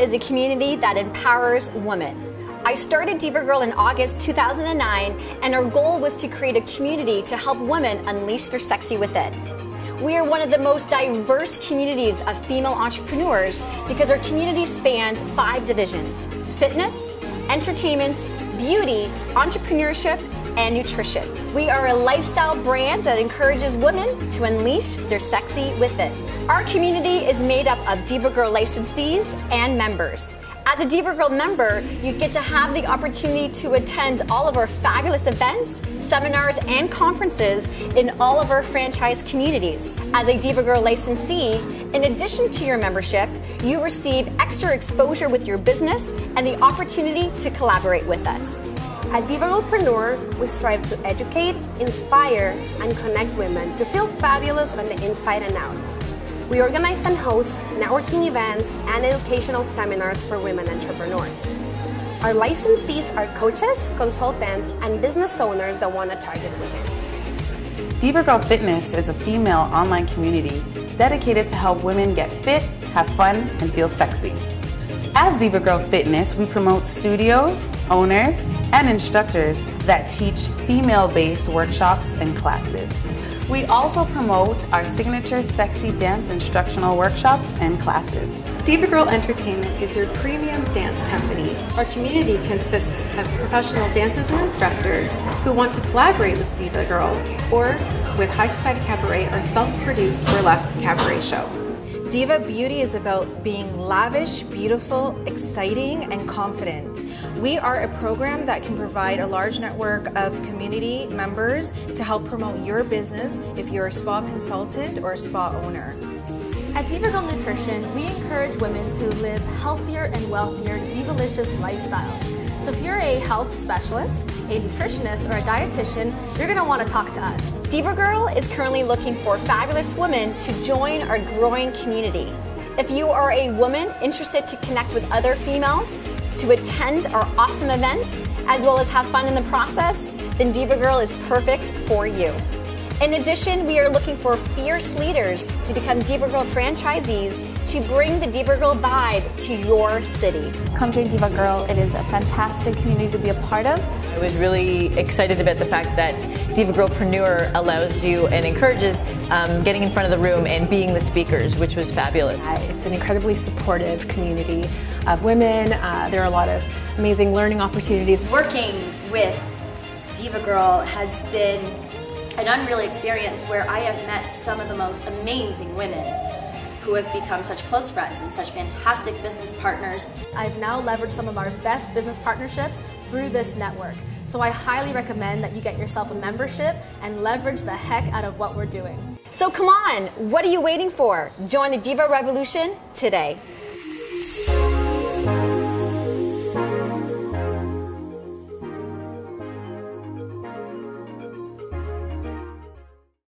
is a community that empowers women. I started Diva Girl in August 2009, and our goal was to create a community to help women unleash their sexy within. We are one of the most diverse communities of female entrepreneurs because our community spans 5 divisions: fitness, entertainment, beauty, entrepreneurship, and nutrition. We are a lifestyle brand that encourages women to unleash their sexy within. Our community is made up of Diva Girl licensees and members. As a Diva Girl member, you get to have the opportunity to attend all of our fabulous events, seminars, and conferences in all of our franchise communities. As a Diva Girl licensee, in addition to your membership, you receive extra exposure with your business and the opportunity to collaborate with us. At Diva Girlpreneur, we strive to educate, inspire, and connect women to feel fabulous on the inside and out. We organize and host networking events and educational seminars for women entrepreneurs. Our licensees are coaches, consultants, and business owners that want to target women. Diva Girl Fitness is a female online community dedicated to help women get fit, have fun, and feel sexy. As Diva Girl Fitness, we promote studios, owners, and instructors that teach female-based workshops and classes. We also promote our signature sexy dance instructional workshops and classes. Diva Girl Entertainment is your premium dance company. Our community consists of professional dancers and instructors who want to collaborate with Diva Girl or with High Society Cabaret, our self-produced burlesque cabaret show. Diva Beauty is about being lavish, beautiful, exciting, and confident. We are a program that can provide a large network of community members to help promote your business if you're a spa consultant or a spa owner. At Diva Girl Nutrition, we encourage women to live healthier and wealthier, divalicious lifestyles. So if you're a health specialist, a nutritionist, or a dietitian, you're going to want to talk to us. Diva Girl is currently looking for fabulous women to join our growing community. If you are a woman interested to connect with other females, to attend our awesome events, as well as have fun in the process, then Diva Girl is perfect for you. In addition, we are looking for fierce leaders to become Diva Girl franchisees to bring the Diva Girl vibe to your city. Come join Diva Girl. It is a fantastic community to be a part of. I was really excited about the fact that Diva Girlpreneur allows you and encourages getting in front of the room and being the speakers, which was fabulous. It's an incredibly supportive community of women. There are a lot of amazing learning opportunities. Working with Diva Girl has been an unreal experience where I have met some of the most amazing women who have become such close friends and such fantastic business partners. I've now leveraged some of our best business partnerships through this network. So I highly recommend that you get yourself a membership and leverage the heck out of what we're doing. So come on, what are you waiting for? Join the Diva Revolution today.